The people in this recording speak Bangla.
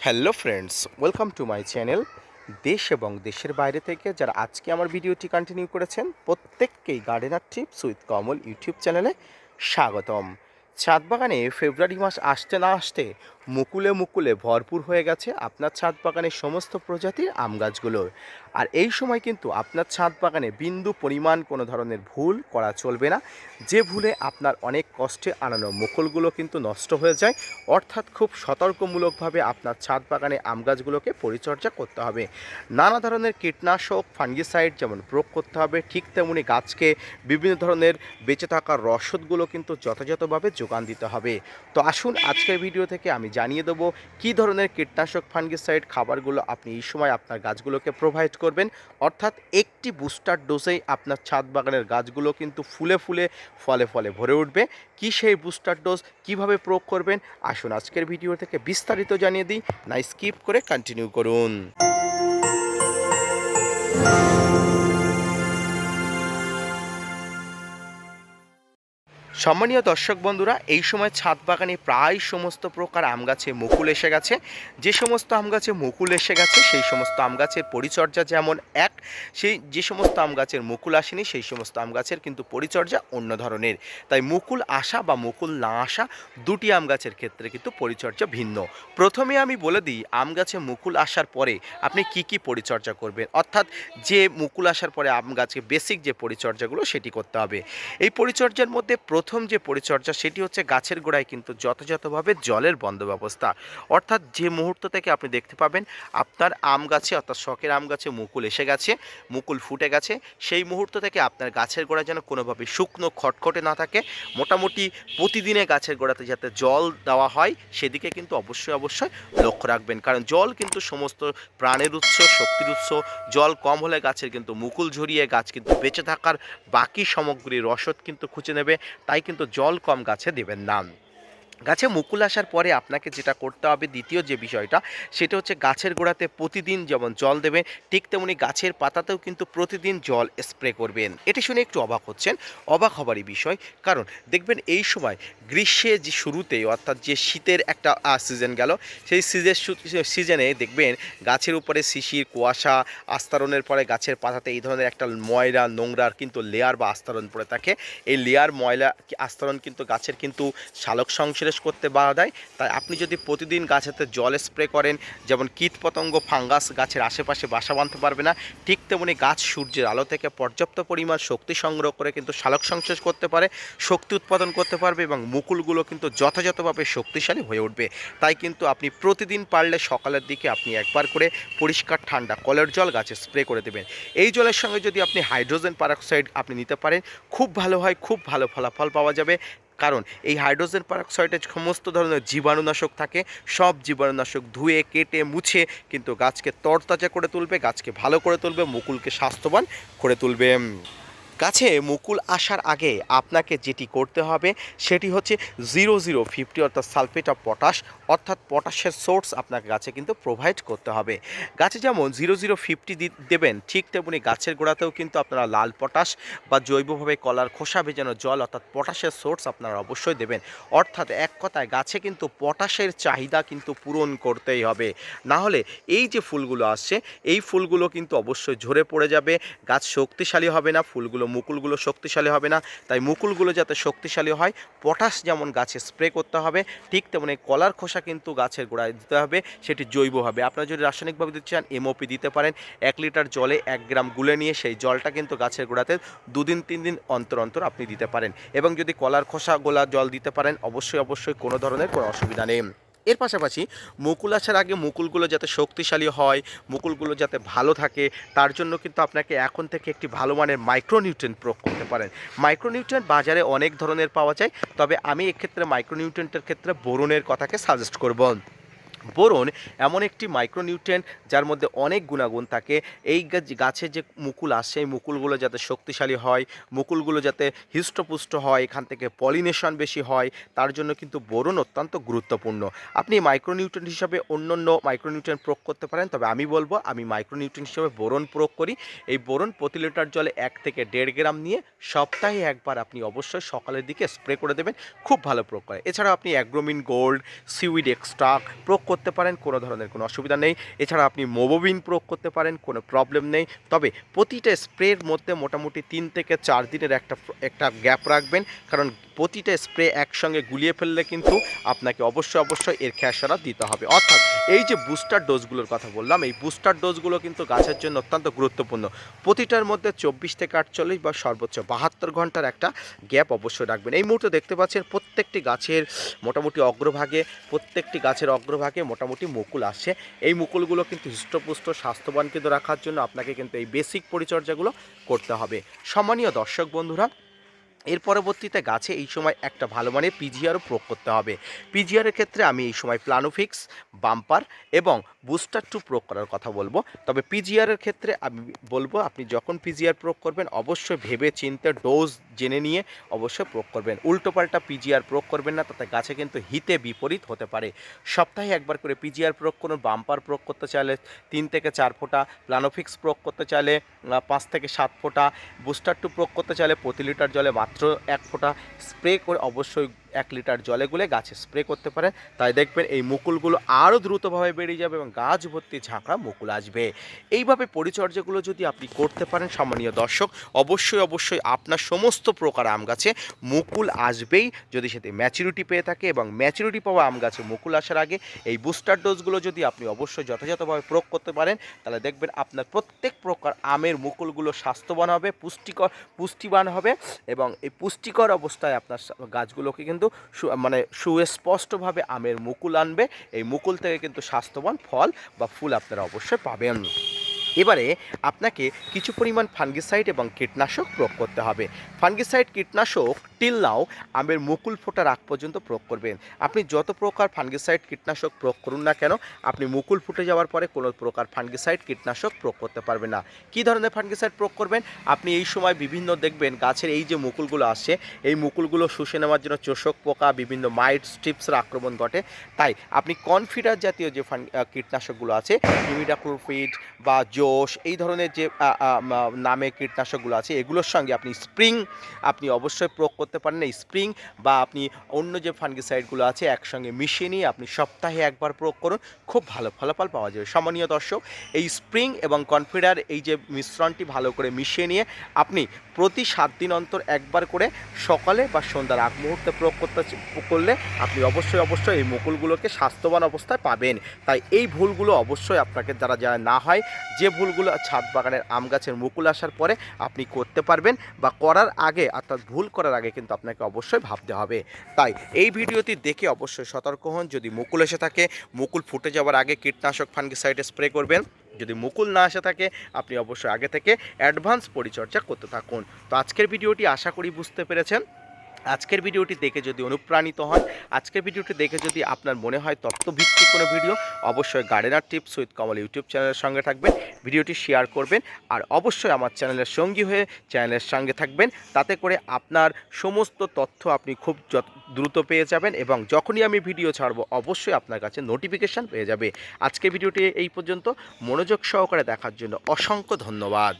Hello friends, welcome to my channel. দেশ এবং দেশের বাইরে থেকে যারা আজকে আমার ভিডিওটি কন্টিনিউ করেছেন প্রত্যেককেই gardener tips with Kamal YouTube চ্যানেলে স্বাগতম। ছাদ বাগানে ফেব্রুয়ারি মাস আসতে না আসতে মুকুলে মুকুলে ভরপুর হয়ে গেছে আপনার ছাদ বাগানের সমস্ত প্রজাতির আম গাছগুলো। আর এই সময় কিন্তু আপনার ছাদ বাগানে বিন্দু পরিমাণ কোনো ধরনের ভুল করা চলবে না। যে ভুলে আপনার অনেক কষ্টে আনানো মুকুলগুলো কিন্তু নষ্ট হয়ে যায়, অর্থাৎ খুব সতর্কমূলকভাবে আপনার ছাদ বাগানে আম গাছগুলোকে পরিচর্যা করতে হবে। নানা ধরনের কীটনাশক ফাঙ্গিসাইড যেমন প্রয়োগ করতে হবে, ঠিক তেমনি গাছকে বিভিন্ন ধরনের বেঁচে থাকা রসদগুলো কিন্তু যথাযথভাবে যোগান দিতে হবে। তো আসুন আজকের ভিডিও থেকে আমি জানিয়ে দেবো কী ধরনের কীটনাশক ফাঙ্গিসাইড খাবারগুলো আপনি এই সময় আপনার গাছগুলোকে প্রোভাইড করবেন, অর্থাৎ একটি বুস্টার ডোজেই আপনার ছাদ বাগানের গাছগুলো কিন্তু ফুলে ফুলে ফলে ফলে ভরে উঠবে। কী সেই বুস্টার ডোজ, কীভাবে প্রয়োগ করবেন, আসুন আজকের ভিডিও থেকে বিস্তারিত জানিয়ে দিই। না স্কিপ করে কন্টিনিউ করুন। সম্মানীয় দর্শক বন্ধুরা, এই সময় ছাদ বাগানে প্রায় সমস্ত প্রকার আম গাছে মুকুল এসে গেছে। যে সমস্ত আম গাছে মুকুল এসে গেছে সেই সমস্ত আম গাছের পরিচর্যা যেমন এক, যে সমস্ত আম গাছের মুকুল আসেনি সেই সমস্ত আম গাছের কিন্তু পরিচর্যা অন্য ধরনের। তাই মুকুল আসা বা মুকুল না আসা দুটি আম গাছের ক্ষেত্রে কিন্তু পরিচর্যা ভিন্ন। প্রথমে আমি বলে দিই আম গাছে মুকুল আসার পরে আপনি কি কি পরিচর্যা করবেন, অর্থাৎ যে মুকুল আসার পরে আম গাছে বেসিক যে পরিচর্যাগুলো সেটি করতে হবে। এই পরিচর্যার মধ্যে প্রথম যে পরিচর্যা সেটি হচ্ছে গাছের গোড়ায় কিন্তু যথাযথভাবে জলের বন্দোবস্তা। অর্থাৎ যে মুহূর্ত থেকে আপনি দেখতে পাবেন আপনার আম গাছে, অর্থাৎ শখের আম গাছে মুকুল এসে গেছে, মুকুল ফুটে গেছে, সেই মুহূর্ত থেকে আপনার গাছের গোড়ায় যেন কোনোভাবে শুকনো খটখটে না থাকে। মোটামুটি প্রতিদিনে গাছের গোড়াতে যাতে জল দেওয়া হয় সেদিকে কিন্তু অবশ্যই লক্ষ্য রাখবেন, কারণ জল কিন্তু সমস্ত প্রাণের উৎস, শক্তির উৎস। জল কম হলে গাছের কিন্তু মুকুল ঝরিয়ে গাছ কিন্তু বেঁচে থাকার বাকি সামগ্রীর রসদ কিন্তু খুঁজে নেবে। তাই কিন্তু জল কম গাছে দেবেন না। গাছে মুকুল আসার পরে আপনাকে যেটা করতে হবে, দ্বিতীয় যে বিষয়টা সেটা হচ্ছে গাছের গোড়াতে প্রতিদিন যেমন জল দেবেন, ঠিক তেমনি গাছের পাতাতেও কিন্তু প্রতিদিন জল স্প্রে করবেন। এটি শুনে একটু অবাক হচ্ছেন, অবাক হবারই বিষয়, কারণ দেখবেন এই সময় গ্রীষ্মের যে শুরুতেই, অর্থাৎ যে শীতের একটা সিজন গেল, সেই সিজনে দেখবেন গাছের উপরে শিশির কুয়াশা আস্তরণের পরে গাছের পাতাতে এই ধরনের একটা ময়লা নোংরার কিন্তু লেয়ার বা আস্তরণ পড়ে থাকে। এই লেয়ার ময়লা আস্তরণ কিন্তু গাছের কিন্তু সালোক সংশ্লেষ করতে বাধা দেয়। তাই আপনি যদি প্রতিদিন গাছেতে জল স্প্রে করেন, যেমন কীটপতঙ্গ ফাঙ্গাস গাছের আশেপাশে বাসা বাঁধতে পারবে না, ঠিক তেমনি গাছ সূর্যের আলো থেকে পর্যাপ্ত পরিমাণ শক্তি সংগ্রহ করে কিন্তু সালোক সংশ্লেষ করতে পারে, শক্তি উৎপাদন করতে পারবে এবং মুকুলগুলো কিন্তু যথাযথভাবে শক্তিশালী হয়ে উঠবে। তাই কিন্তু আপনি প্রতিদিন পারলে সকালের দিকে আপনি একবার করে পরিষ্কার ঠান্ডা কলের জল গাছে স্প্রে করে দেবেন। এই জলের সঙ্গে যদি আপনি হাইড্রোজেন পারঅক্সাইড আপনি নিতে পারেন, খুব ভালো হয়, খুব ভালো ফলাফল পাওয়া যাবে। কারণ এই হাইড্রোজেন পারঅক্সাইডে সমস্ত ধরনের জীবাণুনাশক থাকে, সব জীবাণুনাশক ধুয়ে কেটে মুছে কিন্তু গাছকে তরতাজা করে তুলবে, গাছকে ভালো করে তুলবে, মুকুলকে স্বাস্থ্যবান করে তুলবে। গাছে মুকুল আসার আগে আপনাকে যেটি করতে হবে সেটি হচ্ছে 0050 অর্থাৎ সালফেট অফ পটাশ, অর্থাৎ পটাশের সোর্স আপনাকে গাছে কিন্তু প্রোভাইড করতে হবে। গাছে যেমন 0050 দেবেন, ঠিক তেমনি গাছের গোড়াতেও কিন্তু আপনারা লাল পটাশ বা জৈবভাবে কলার খোসা ভেজানো জল অর্থাৎ পটাশের সোর্স আপনারা অবশ্যই দেবেন। অর্থাৎ এক কথায় গাছে কিন্তু পটাশের চাহিদা কিন্তু পূরণ করতেই হবে, না হলে এই যে ফুলগুলো আসছে এই ফুলগুলো কিন্তু অবশ্যই ঝরে পড়ে যাবে, গাছ শক্তিশালী হবে না, মুকুলগুলো শক্তিশালী হবে না। তাই মুকুলগুলো যাতে শক্তিশালী হয় পটাশ যেমন গাছে স্প্রে করতে হবে, ঠিক তেমনি কলার খোসা কিন্তু গাছের গোড়ায় দিতে হবে, সেটি জৈবভাবে। আপনারা যদি রাসায়নিকভাবে দিতে চান এমওপি দিতে পারেন, 1 লিটার জলে 1 গ্রাম গুলে নিয়ে সেই জলটা কিন্তু গাছের গোড়াতে 2 দিন 3 দিন অন্তর অন্তর আপনি দিতে পারেন। এবং যদি কলার খোসা গোলা জল দিতে পারেন অবশ্যই কোনো ধরনের কোনো অসুবিধা নেই। এর পাশাপাশি মুকুল আসার আগে মুকুলগুলো যাতে শক্তিশালী হয়, মুকুলগুলো যাতে ভালো থাকে, তার জন্য কিন্তু আপনাকে এখন থেকে একটি ভালো মানের মাইক্রোনিউট্রিয়েন্ট প্রয়োগ করতে পারেন। মাইক্রোনিউট্রিয়েন্ট বাজারে অনেক ধরনের পাওয়া যায়, তবে আমি এক্ষেত্রে মাইক্রোনিউট্রিয়েন্টের ক্ষেত্রে বোরনের কথাকে সাজেস্ট করব। বোরন এমন একটি মাইক্রোনিউট্রিয়েন্ট যার মধ্যে অনেক গুণাগুণ থাকে। এই গাছে যে মুকুল আসে এই মুকুলগুলো যাতে শক্তিশালী হয়, মুকুলগুলো যাতে হৃষ্টপুষ্ট হয়, এখান থেকে পলিনেশন বেশি হয়, তার জন্য কিন্তু বোরন অত্যন্ত গুরুত্বপূর্ণ। আপনি মাইক্রোনিউট্রিয়েন্ট হিসাবে অন্য মাইক্রোনিউট্রিয়েন্ট প্রয়োগ করতে পারেন, তবে আমি বলবো আমি মাইক্রোনিউট্রিয়েন্ট হিসাবে বোরন প্রয়োগ করি। এই বোরন প্রতি লিটার জলে 1 থেকে 1.5 গ্রাম নিয়ে সপ্তাহে একবার আপনি অবশ্যই সকালের দিকে স্প্রে করে দেবেন, খুব ভালো প্রয়োগ করে। এছাড়াও আপনি অ্যাগ্রোমিন গোল্ড, সিউইড এক্সট্রা প্রয়োগ করতে পারেন, কোনো ধরনের কোনো অসুবিধা নেই। এছাড়া আপনি মোবোবিন প্রয়োগ করতে পারেন, কোনো প্রবলেম নেই। তবে প্রতিটা স্প্রের মধ্যে মোটামুটি 3 থেকে 4 দিনের একটা গ্যাপ রাখবেন, কারণ প্রতিটা স্প্রে একসঙ্গে গুলিয়ে ফেললে কিন্তু আপনাকে অবশ্যই এর খেসারত দিতে হবে। অর্থাৎ এই যে বুস্টার ডোজগুলোর কথা বললাম, এই বুস্টার ডোজগুলো কিন্তু গাছের জন্য অত্যন্ত গুরুত্বপূর্ণ। প্রতিটার মধ্যে 24 থেকে 48 বা সর্বোচ্চ 72 ঘন্টার একটা গ্যাপ অবশ্যই রাখবেন। এই মুহূর্তে দেখতে পাচ্ছেন প্রত্যেকটি গাছের অগ্রভাগে মোটামুটি মুকুল আসছে। এই মুকুলগুলো কিন্তু হৃষ্টপুষ্ট স্বাস্থ্যবান কিন্তু রাখার জন্য আপনাকে কিন্তু এই বেসিক পরিচর্যাগুলো করতে হবে। সম্মানীয় দর্শক বন্ধুরা, এর পরবর্তীতে গাছে এই সময় একটা ভালো মানের পিজিআরও প্রয়োগ করতে হবে। পিজিআরের ক্ষেত্রে আমি এই সময় প্লানোফিক্স, বাম্পার এবং বুস্টার 2 প্রয়োগ করার কথা বলবো। তবে পিজিআরের ক্ষেত্রে আমি বলবো, আপনি যখন পিজিআর প্রয়োগ করবেন অবশ্যই ভেবে চিন্তে ডোজ জেনে নিয়ে অবশ্যই প্রয়োগ করবেন। উল্টোপাল্টা পিজিআর প্রয়োগ করবেন না, তাতে গাছে কিন্তু হিতে বিপরীত হতে পারে। সপ্তাহে একবার করে পিজিআর প্রয়োগ করুন। বাম্পার প্রয়োগ করতে চাইলে 3 থেকে 4 ফোঁটা, প্লানোফিক্স প্রয়োগ করতে চাইলে 5 থেকে 7 ফোঁটা, বুস্টার 2 প্রয়োগ করতে চাইলে প্রতি লিটার জলে মাত্র 1 ফোঁটা স্প্রে করে অবশ্যই 1 লিটার জলে গুলে গাছে স্প্রে করতে পারেন। তাই দেখবেন এই মুকুলগুলো আরও দ্রুতভাবে বেড়ে যাবে এবং গাছ ভর্তি ঝাঁকড়া মুকুল আসবে। এইভাবে পরিচর্যাগুলো যদি আপনি করতে পারেন সম্মানীয় দর্শক, অবশ্যই আপনার সমস্ত প্রকার আম গাছে মুকুল আসবেই, যদি সেটি ম্যাচুরিটি পেয়ে থাকে। এবং ম্যাচুরিটি পাওয়া আম গাছে মুকুল আসার আগে এই বুস্টার ডোজগুলো যদি আপনি অবশ্যই যথাযথভাবে প্রয়োগ করতে পারেন, তাহলে দেখবেন আপনার প্রত্যেক প্রকার আমের মুকুলগুলো স্বাস্থ্যবান হবে, পুষ্টিবান হবে এবং এই পুষ্টিকর অবস্থায় আপনার গাছগুলোকে কিন্তু সুস্পষ্টভাবে আমের মুকুল আনবে। এই মুকুল থেকে কিন্তু স্বাস্থ্যবান ফল বা ফুল আপনারা অবশ্যই পাবেন। এবারে আপনাকে কিছু পরিমাণ ফাঙ্গিসাইড এবং কীটনাশক প্রয়োগ করতে হবে। ফাঙ্গিসাইড, কীটনাশক টিল নাও আমের মুকুল ফোটার আগ পর্যন্ত প্রয়োগ করবেন। আপনি যত প্রকার ফাঙ্গিসাইড কীটনাশক প্রয়োগ করুন না কেন, আপনি মুকুল ফুটে যাওয়ার পরে কোনো প্রকার ফাঙ্গিসাইড কীটনাশক প্রয়োগ করতে পারবেন না। কী ধরনের ফাঙ্গিসাইড প্রয়োগ করবেন? আপনি এই সময় বিভিন্ন দেখবেন গাছের এই যে মুকুলগুলো আসছে, এই মুকুলগুলো শুষে নেওয়ার জন্য চোষক পোকা, বিভিন্ন মাইট, স্ট্রিপসের আক্রমণ ঘটে। তাই আপনি কনফিডার জাতীয় যে কীটনাশকগুলো আছে, ইমিডাক্লোরপিড বা জোশ, এই ধরনের যে নামে কীটনাশকগুলো আছে, এগুলোর সঙ্গে আপনি স্প্রিং আপনি অবশ্যই প্রয়োগ করতে পারেন। এই স্প্রিং বা আপনি অন্য যে ফাঙ্গিসাইডগুলো আছে একসঙ্গে মিশিয়ে নিয়ে আপনি সপ্তাহে একবার প্রয়োগ করুন, খুব ভালো ফলাফল পাওয়া যাবে। সম্মানীয় দর্শক, এই স্প্রিং এবং কনফিডার এই যে মিশ্রণটি ভালো করে মিশিয়ে নিয়ে আপনি প্রতি 7 দিন অন্তর একবার করে সকালে বা সন্ধ্যার আগ মুহূর্তে প্রয়োগ করলে আপনি অবশ্যই এই মুকুলগুলোকে স্বাস্থ্যবান অবস্থায় পাবেন। তাই এই ভুলগুলো অবশ্যই আপনাকে যারা না হয়, যে ভুলগুলো ছাদ বাগানের আম গাছের মুকুল আসার পরে আপনি করতে পারবেন বা করার আগে, অর্থাৎ ভুল করার আগে কিন্তু আপনাকে অবশ্যই ভাবতে হবে। তাই এই ভিডিওটি দেখে অবশ্যই সতর্ক হন। যদি মুকুল এসে থাকে, মুকুল ফুটে যাওয়ার আগে কীটনাশক ফাঙ্গিসাইড স্প্রে করবেন। যদি মুকুল না এসে থাকে, আপনি অবশ্যই আগে থেকে অ্যাডভান্স পরিচর্যা করতে থাকুন। তো আজকের ভিডিওটি আশা করি বুঝতে পেরেছেন। আজকের ভিডিওটি দেখে যদি অনুপ্রাণিত হন, আজকের ভিডিওটি দেখে যদি আপনার মনে হয় তথ্যভিত্তিক কোনো ভিডিও, অবশ্যই gardener tips with Kamal YouTube চ্যানেলের সঙ্গে থাকবেন, ভিডিওটি শেয়ার করবেন আর অবশ্যই আমার চ্যানেলের সঙ্গী হয়ে চ্যানেলের সঙ্গে থাকবেন। তাতে করে আপনার সমস্ত তথ্য আপনি খুব দ্রুত পেয়ে যাবেন এবং যখনই আমি ভিডিও ছাড়ব অবশ্যই আপনার কাছে নোটিফিকেশান পেয়ে যাবে। আজকের ভিডিওটি এই পর্যন্ত, মনোযোগ সহকারে দেখার জন্য অসংখ্য ধন্যবাদ।